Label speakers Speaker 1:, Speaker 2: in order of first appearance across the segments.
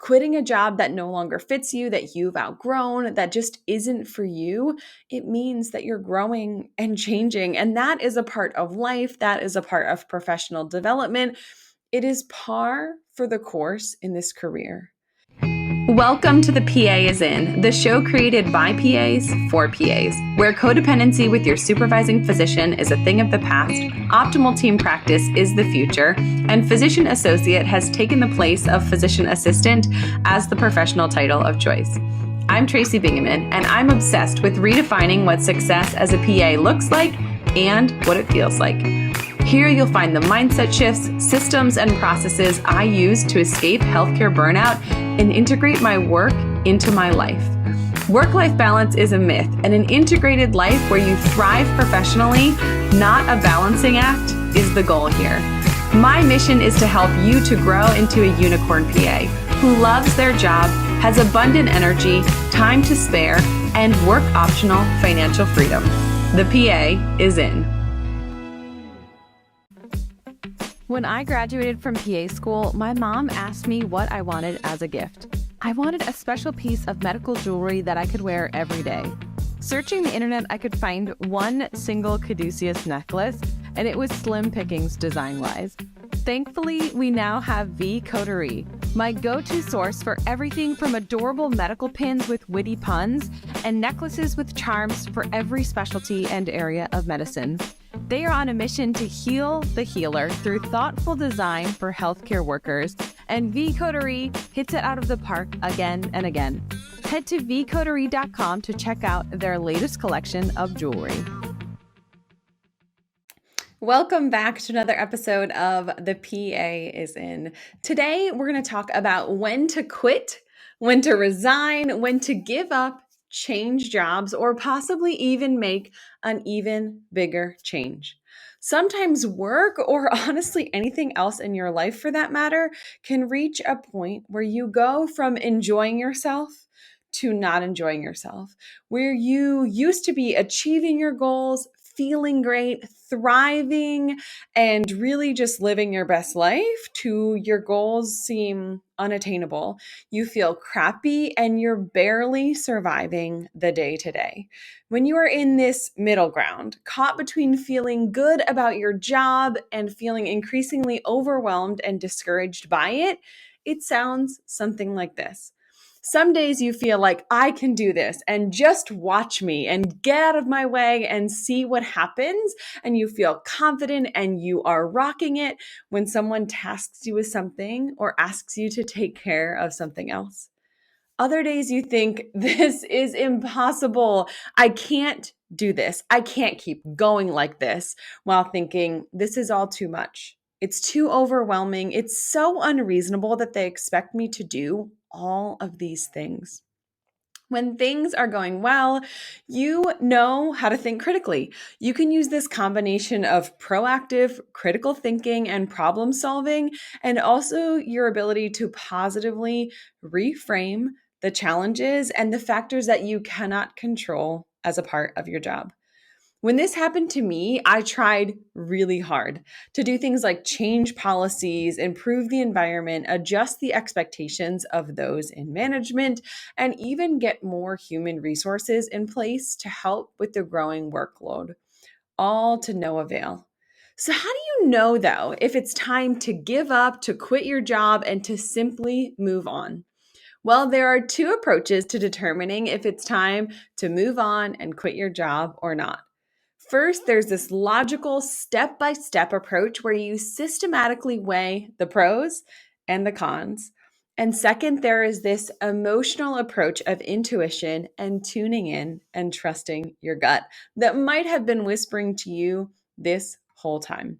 Speaker 1: Quitting a job that no longer fits you, that you've outgrown, that just isn't for you, it means that you're growing and changing. And that is a part of life. That is a part of professional development. It is par for the course in this career. Welcome to The PA is In, the show created by PAs for PAs, where codependency with your supervising physician is a thing of the past, optimal team practice is the future, and physician associate has taken the place of physician assistant as the professional title of choice. I'm Tracy Bingaman, and I'm obsessed with redefining what success as a PA looks like and what it feels like. Here you'll find the mindset shifts, systems, and processes I use to escape healthcare burnout and integrate my work into my life. Work-life balance is a myth, and an integrated life where you thrive professionally, not a balancing act, is the goal here. My mission is to help you to grow into a unicorn PA who loves their job, has abundant energy, time to spare, and work-optional financial freedom. The PA is in. When I graduated from PA school, my mom asked me what I wanted as a gift. I wanted a special piece of medical jewelry that I could wear every day. Searching the internet, I could find one single caduceus necklace, and it was slim pickings design-wise. Thankfully, we now have V Coterie, my go-to source for everything from adorable medical pins with witty puns and necklaces with charms for every specialty and area of medicine. They are on a mission to heal the healer through thoughtful design for healthcare workers, and V Coterie hits it out of the park again and again. Head to vcoterie.com to check out their latest collection of jewelry. Welcome back to another episode of The PA is In. Today, we're going to talk about when to quit, when to resign, when to give up, change jobs, or possibly even make an even bigger change. Sometimes work, or honestly anything else in your life for that matter, can reach a point where you go from enjoying yourself to not enjoying yourself, where you used to be achieving your goals, feeling great, thriving, and really just living your best life, to your goals seem unattainable. You feel crappy and you're barely surviving the day to day. When you are in this middle ground, caught between feeling good about your job and feeling increasingly overwhelmed and discouraged by it, it sounds something like this. Some days you feel like I can do this and just watch me and get out of my way and see what happens. And you feel confident and you are rocking it when someone tasks you with something or asks you to take care of something else. Other days you think this is impossible. I can't do this. I can't keep going like this, while thinking this is all too much. It's too overwhelming. It's so unreasonable that they expect me to do all of these things. When things are going well, you know how to think critically. You can use this combination of proactive, critical thinking and problem solving, and also your ability to positively reframe the challenges and the factors that you cannot control as a part of your job. When this happened to me, I tried really hard to do things like change policies, improve the environment, adjust the expectations of those in management, and even get more human resources in place to help with the growing workload, all to no avail. So how do you know, though, if it's time to give up, to quit your job, and to simply move on? Well, there are two approaches to determining if it's time to move on and quit your job or not. First, there's this logical step-by-step approach where you systematically weigh the pros and the cons. And second, there is this emotional approach of intuition and tuning in and trusting your gut that might have been whispering to you this whole time.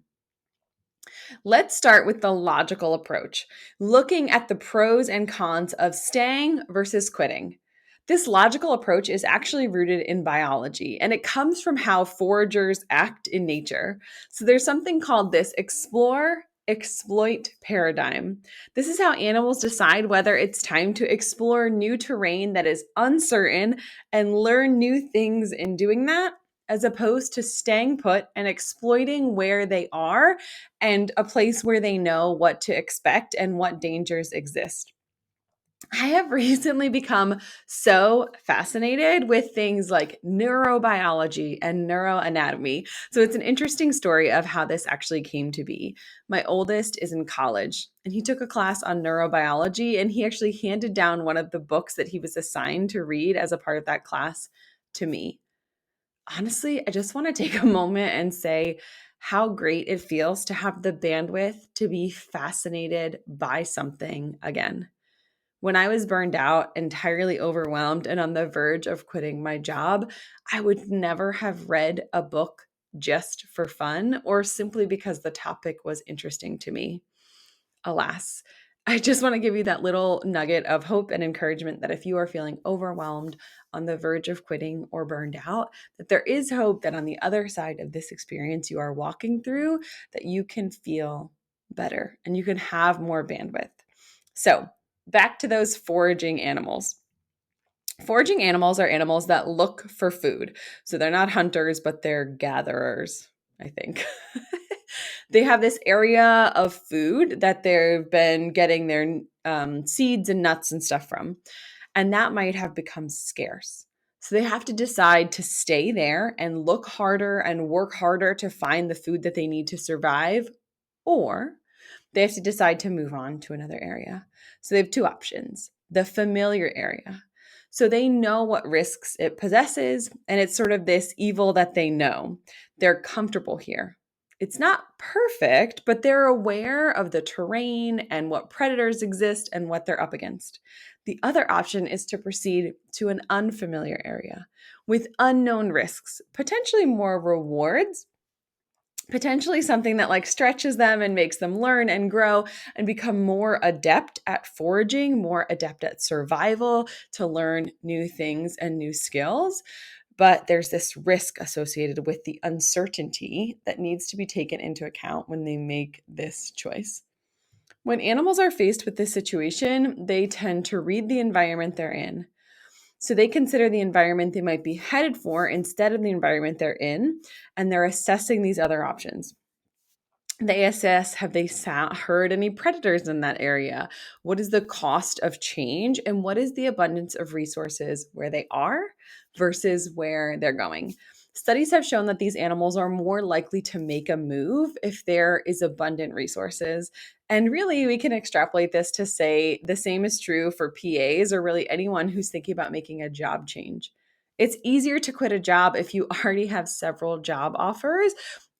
Speaker 1: Let's start with the logical approach, looking at the pros and cons of staying versus quitting. This logical approach is actually rooted in biology, and it comes from how foragers act in nature. So there's something called this explore, exploit paradigm. This is how animals decide whether it's time to explore new terrain that is uncertain and learn new things in doing that, as opposed to staying put and exploiting where they are and a place where they know what to expect and what dangers exist. I have recently become so fascinated with things like neurobiology and neuroanatomy. So it's an interesting story of how this actually came to be. My oldest is in college and he took a class on neurobiology, and he actually handed down one of the books that he was assigned to read as a part of that class to me. Honestly, I just want to take a moment and say how great it feels to have the bandwidth to be fascinated by something again. When I was burned out, entirely overwhelmed, and on the verge of quitting my job, I would never have read a book just for fun or simply because the topic was interesting to me. Alas, I just want to give you that little nugget of hope and encouragement that if you are feeling overwhelmed, on the verge of quitting, or burned out, that there is hope that on the other side of this experience you are walking through, that you can feel better and you can have more bandwidth. So, back to those foraging animals. Foraging animals are animals that look for food. So they're not hunters, but they're gatherers, I think. They have this area of food that they've been getting their seeds and nuts and stuff from, and that might have become scarce. So they have to decide to stay there and look harder and work harder to find the food that they need to survive, or they have to decide to move on to another area. So they have two options: the familiar area. So they know what risks it possesses, and it's sort of this evil that they know. They're comfortable here. It's not perfect, but they're aware of the terrain and what predators exist and what they're up against. The other option is to proceed to an unfamiliar area with unknown risks, potentially more rewards, potentially something that like stretches them and makes them learn and grow and become more adept at foraging, more adept at survival, to learn new things and new skills. But there's this risk associated with the uncertainty that needs to be taken into account when they make this choice. When animals are faced with this situation, they tend to read the environment they're in. So they consider the environment they might be headed for instead of the environment they're in, and they're assessing these other options. They assess, have they heard any predators in that area? What is the cost of change? And what is the abundance of resources where they are versus where they're going? Studies have shown that these animals are more likely to make a move if there is abundant resources. And really, we can extrapolate this to say the same is true for PAs or really anyone who's thinking about making a job change. It's easier to quit a job if you already have several job offers,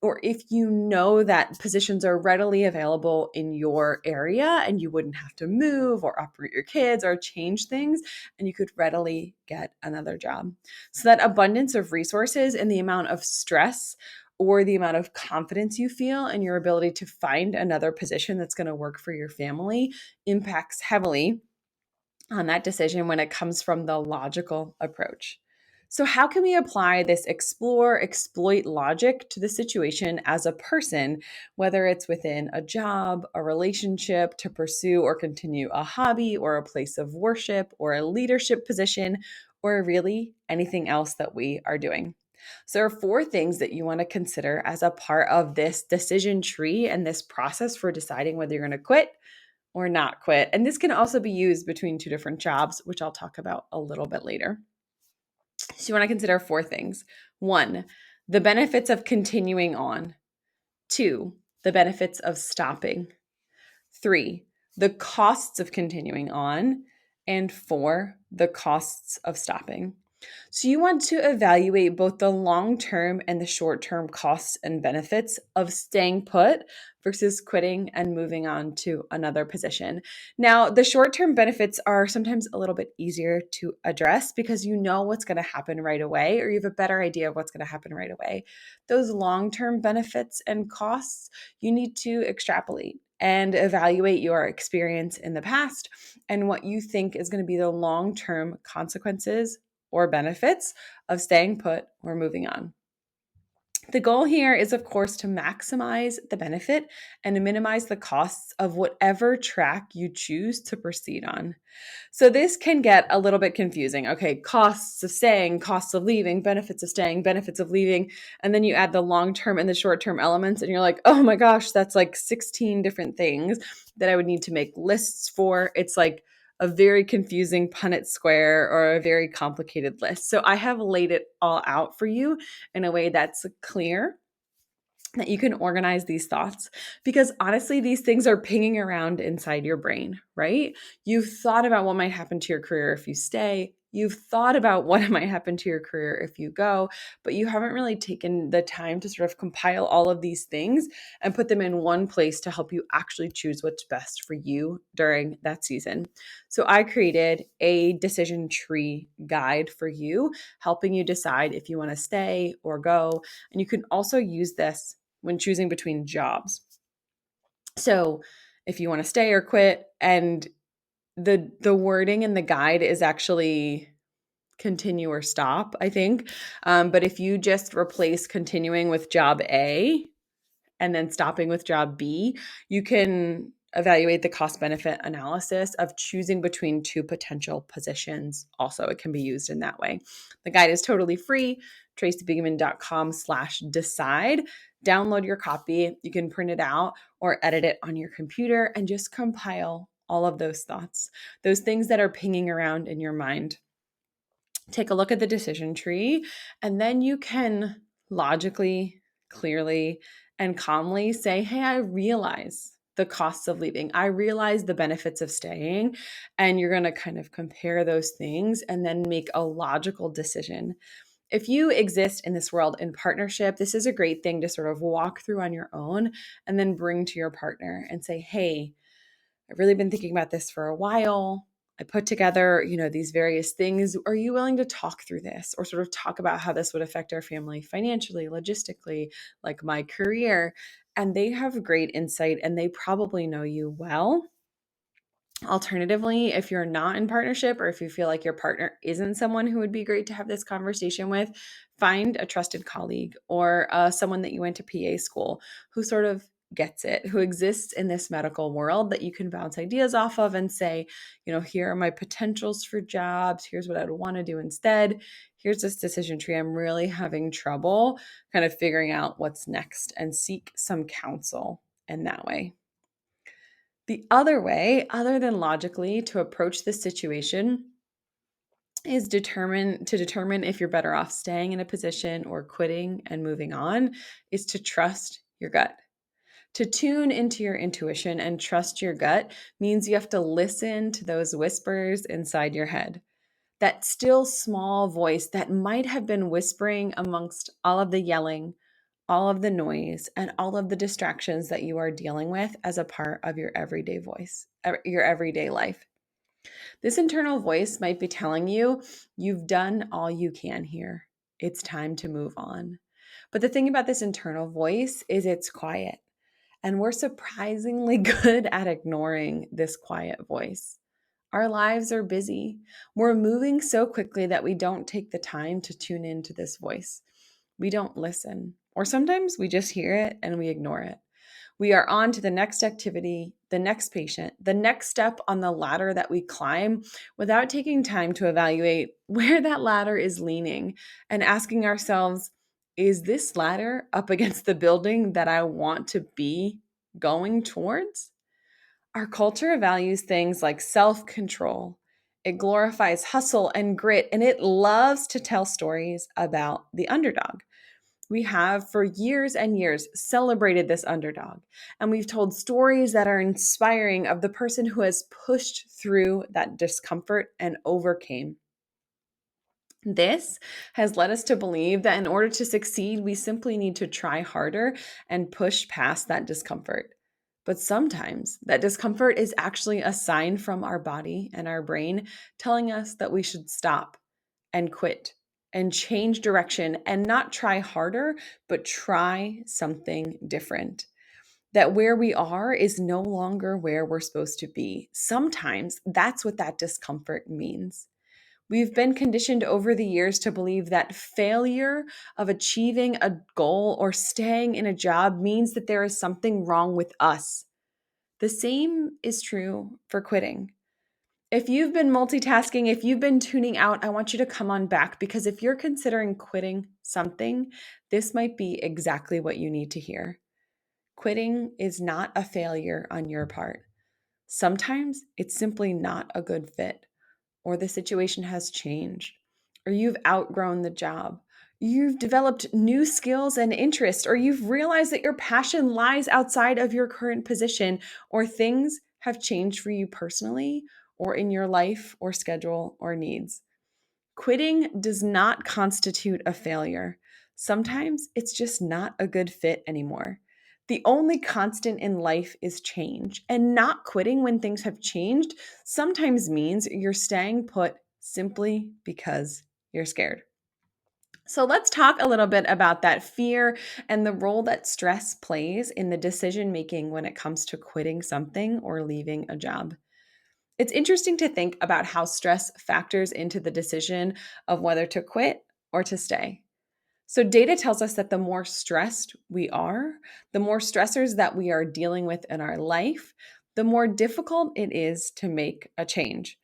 Speaker 1: or if you know that positions are readily available in your area and you wouldn't have to move or uproot your kids or change things, and you could readily get another job. So that abundance of resources and the amount of stress or the amount of confidence you feel in your ability to find another position that's going to work for your family impacts heavily on that decision when it comes from the logical approach. So, how can we apply this explore, exploit logic to the situation as a person, whether it's within a job, a relationship, to pursue or continue a hobby, or a place of worship, or a leadership position, or really anything else that we are doing? So, there are four things that you want to consider as a part of this decision tree and this process for deciding whether you're going to quit or not quit. And this can also be used between two different jobs, which I'll talk about a little bit later. So you want to consider four things. One, the benefits of continuing on. Two, the benefits of stopping. Three, the costs of continuing on. And four, the costs of stopping. So you want to evaluate both the long-term and the short-term costs and benefits of staying put versus quitting and moving on to another position. Now, the short-term benefits are sometimes a little bit easier to address because you know what's going to happen right away, or you have a better idea of what's going to happen right away. Those long-term benefits and costs, you need to extrapolate and evaluate your experience in the past and what you think is going to be the long-term consequences or benefits of staying put or moving on. The goal here is, of course, to maximize the benefit and to minimize the costs of whatever track you choose to proceed on. So this can get a little bit confusing. Okay, costs of staying, costs of leaving, benefits of staying, benefits of leaving, and then you add the long-term and the short-term elements and you're like, oh my gosh, that's like 16 different things that I would need to make lists for. It's like a very confusing Punnett square or a very complicated list. So I have laid it all out for you in a way that's clear, that you can organize these thoughts, because honestly, these things are pinging around inside your brain, right? You've thought about what might happen to your career if you stay. You've thought about what might happen to your career if you go, but you haven't really taken the time to sort of compile all of these things and put them in one place to help you actually choose what's best for you during that season. So I created a decision tree guide for you, helping you decide if you want to stay or go. And you can also use this when choosing between jobs. So if you want to stay or quit, and the wording in the guide is actually continue or stop, I think. But if you just replace continuing with job A and then stopping with job B, you can evaluate the cost benefit analysis of choosing between two potential positions. Also, it can be used in that way. The guide is totally free, tracybigman.com/decide. Download your copy. You can print it out or edit it on your computer and just compile all of those thoughts, those things that are pinging around in your mind. Take a look at the decision tree, and then you can logically, clearly, and calmly say, hey, I realize the costs of leaving. I realize the benefits of staying. And you're going to kind of compare those things and then make a logical decision. If you exist in this world in partnership, this is a great thing to sort of walk through on your own and then bring to your partner and say, hey, I've really been thinking about this for a while. I put together, these various things. Are you willing to talk through this or sort of talk about how this would affect our family financially, logistically, like my career? And they have great insight and they probably know you well. Alternatively, if you're not in partnership or if you feel like your partner isn't someone who would be great to have this conversation with, find a trusted colleague or someone that you went to PA school who sort of gets it, who exists in this medical world that you can bounce ideas off of and say, here are my potentials for jobs. Here's what I would want to do instead. Here's this decision tree. I'm really having trouble kind of figuring out what's next, and seek some counsel in that way. The other way, other than logically, to approach this situation is determine if you're better off staying in a position or quitting and moving on, is to trust your gut. To tune into your intuition and trust your gut means you have to listen to those whispers inside your head. That still small voice that might have been whispering amongst all of the yelling, all of the noise, and all of the distractions that you are dealing with as a part of your everyday voice, your everyday life. This internal voice might be telling you, you've done all you can here. It's time to move on. But the thing about this internal voice is it's quiet, and we're surprisingly good at ignoring this quiet voice. Our lives are busy. We're moving so quickly that we don't take the time to tune into this voice. We don't listen, or sometimes we just hear it and we ignore it. We are on to the next activity, the next patient, the next step on the ladder that we climb without taking time to evaluate where that ladder is leaning and asking ourselves, is this ladder up against the building that I want to be going towards? Our culture values things like self-control. It glorifies hustle and grit, and it loves to tell stories about the underdog. We have for years and years celebrated this underdog, and we've told stories that are inspiring of the person who has pushed through that discomfort and overcame. This has led us to believe that in order to succeed, we simply need to try harder and push past that discomfort. But sometimes that discomfort is actually a sign from our body and our brain telling us that we should stop and quit and change direction and not try harder, but try something different. That where we are is no longer where we're supposed to be. Sometimes that's what that discomfort means. We've been conditioned over the years to believe that failure of achieving a goal or staying in a job means that there is something wrong with us. The same is true for quitting. If you've been multitasking, if you've been tuning out, I want you to come on back, because if you're considering quitting something, this might be exactly what you need to hear. Quitting is not a failure on your part. Sometimes it's simply not a good fit, or the situation has changed, or you've outgrown the job. You've developed new skills and interests, or you've realized that your passion lies outside of your current position, or things have changed for you personally, or in your life, or schedule, or needs. Quitting does not constitute a failure. Sometimes it's just not a good fit anymore. The only constant in life is change, and not quitting when things have changed sometimes means you're staying put simply because you're scared. So, let's talk a little bit about that fear and the role that stress plays in the decision making when it comes to quitting something or leaving a job. It's interesting to think about how stress factors into the decision of whether to quit or to stay. So, data tells us that the more stressed we are, the more stressors that we are dealing with in our life, the more difficult it is to make a change.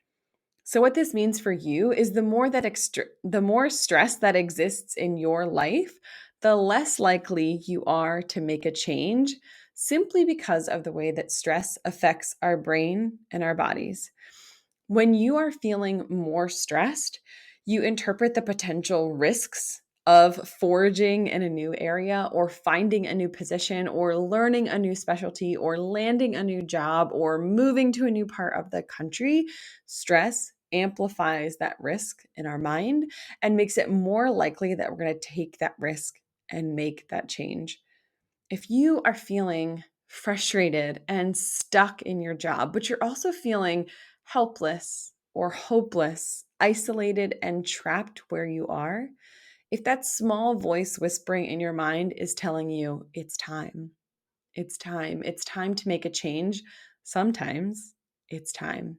Speaker 1: So, what this means for you is the more stress that exists in your life, the less likely you are to make a change simply because of the way that stress affects our brain and our bodies. When you are feeling more stressed, you interpret the potential risks of foraging in a new area or finding a new position or learning a new specialty or landing a new job or moving to a new part of the country. Stress amplifies that risk in our mind and makes it more likely that we're going to take that risk and make that change. If you are feeling frustrated and stuck in your job, but you're also feeling helpless or hopeless, isolated and trapped where you are, if that small voice whispering in your mind is telling you it's time to make a change, sometimes it's time.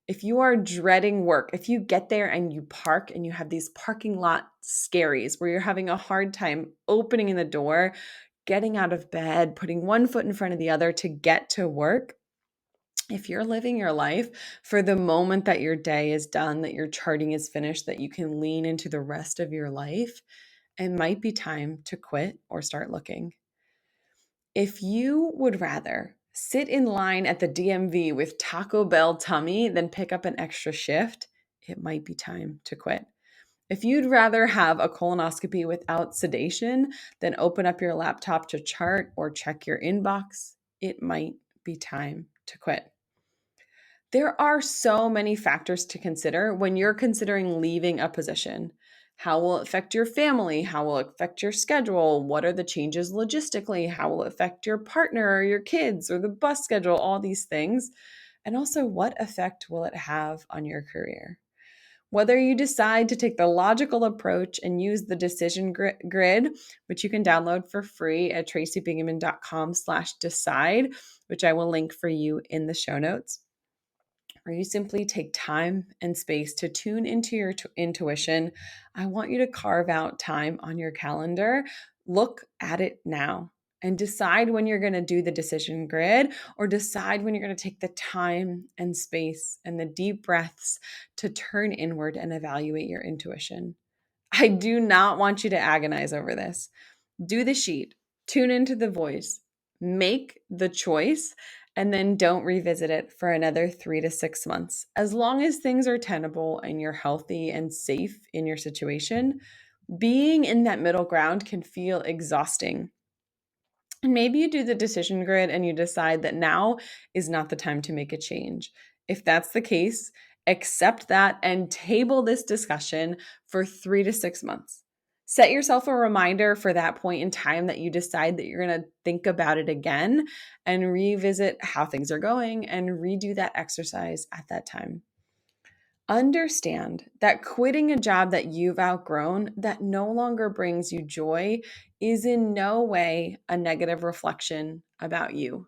Speaker 1: If you are dreading work, if you get there and you park and you have these parking lot scaries where you're having a hard time opening the door, getting out of bed, putting one foot in front of the other to get to work, if you're living your life for the moment that your day is done, that your charting is finished, that you can lean into the rest of your life, it might be time to quit or start looking. If you would rather sit in line at the DMV with Taco Bell tummy than pick up an extra shift, it might be time to quit. If you'd rather have a colonoscopy without sedation than open up your laptop to chart or check your inbox, it might be time to quit. There are so many factors to consider when you're considering leaving a position. How will it affect your family? How will it affect your schedule? What are the changes logistically? How will it affect your partner or your kids or the bus schedule? All these things. And also, what effect will it have on your career? Whether you decide to take the logical approach and use the decision grid, which you can download for free at tracybingaman.com/decide, which I will link for you in the show notes, or you simply take time and space to tune into your intuition, I want you to carve out time on your calendar. Look at it now and decide when you're going to do the decision grid, or decide when you're going to take the time and space and the deep breaths to turn inward and evaluate your intuition. I do not want you to agonize over this. Do the sheet, tune into the voice, make the choice, and then don't revisit it for another 3 to 6 months. As long as things are tenable and you're healthy and safe in your situation, being in that middle ground can feel exhausting. And maybe you do the decision grid and you decide that now is not the time to make a change. If that's the case, accept that and table this discussion for 3 to 6 months. Set yourself a reminder for that point in time that you decide that you're going to think about it again and revisit how things are going and redo that exercise at that time. Understand that quitting a job that you've outgrown that no longer brings you joy is in no way a negative reflection about you.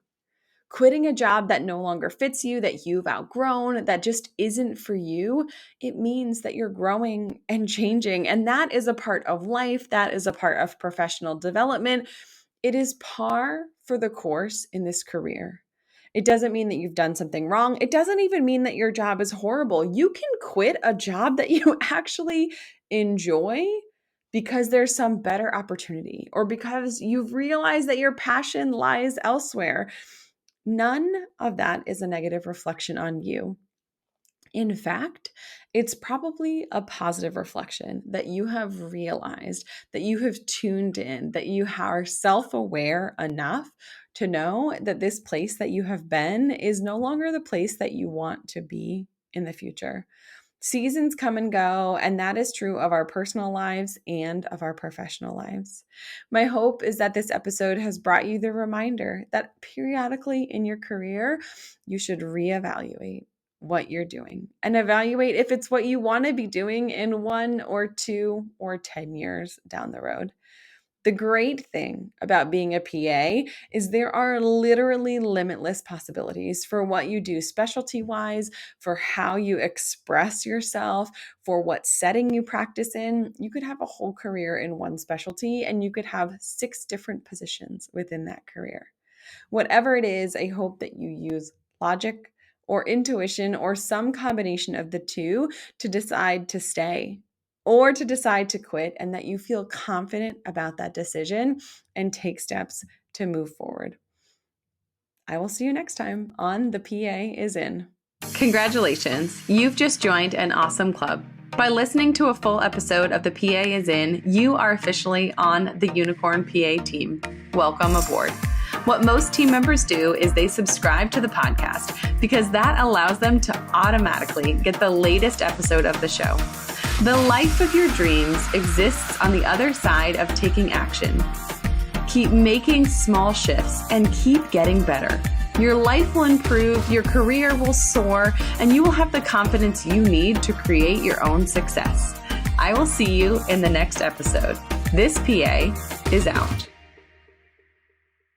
Speaker 1: Quitting a job that no longer fits you, that you've outgrown, that just isn't for you, it means that you're growing and changing. And that is a part of life. That is a part of professional development. It is par for the course in this career. It doesn't mean that you've done something wrong. It doesn't even mean that your job is horrible. You can quit a job that you actually enjoy because there's some better opportunity or because you've realized that your passion lies elsewhere. None of that is a negative reflection on you. In fact, it's probably a positive reflection that you have realized, that you have tuned in, that you are self-aware enough to know that this place that you have been is no longer the place that you want to be in the future. Seasons come and go, and that is true of our personal lives and of our professional lives. My hope is that this episode has brought you the reminder that periodically in your career, you should reevaluate what you're doing and evaluate if it's what you want to be doing in 1 or 2 or 10 years down the road. The great thing about being a PA is there are literally limitless possibilities for what you do specialty-wise, for how you express yourself, for what setting you practice in. You could have a whole career in one specialty, and you could have 6 different positions within that career. Whatever it is, I hope that you use logic or intuition or some combination of the two to decide to stay or to decide to quit, and that you feel confident about that decision and take steps to move forward. I will see you next time on The PA is In. Congratulations, you've just joined an awesome club. By listening to a full episode of The PA is In, you are officially on the Unicorn PA team. Welcome aboard. What most team members do is they subscribe to the podcast because that allows them to automatically get the latest episode of the show. The life of your dreams exists on the other side of taking action. Keep making small shifts and keep getting better. Your life will improve, your career will soar, and you will have the confidence you need to create your own success. I will see you in the next episode. This PA is out.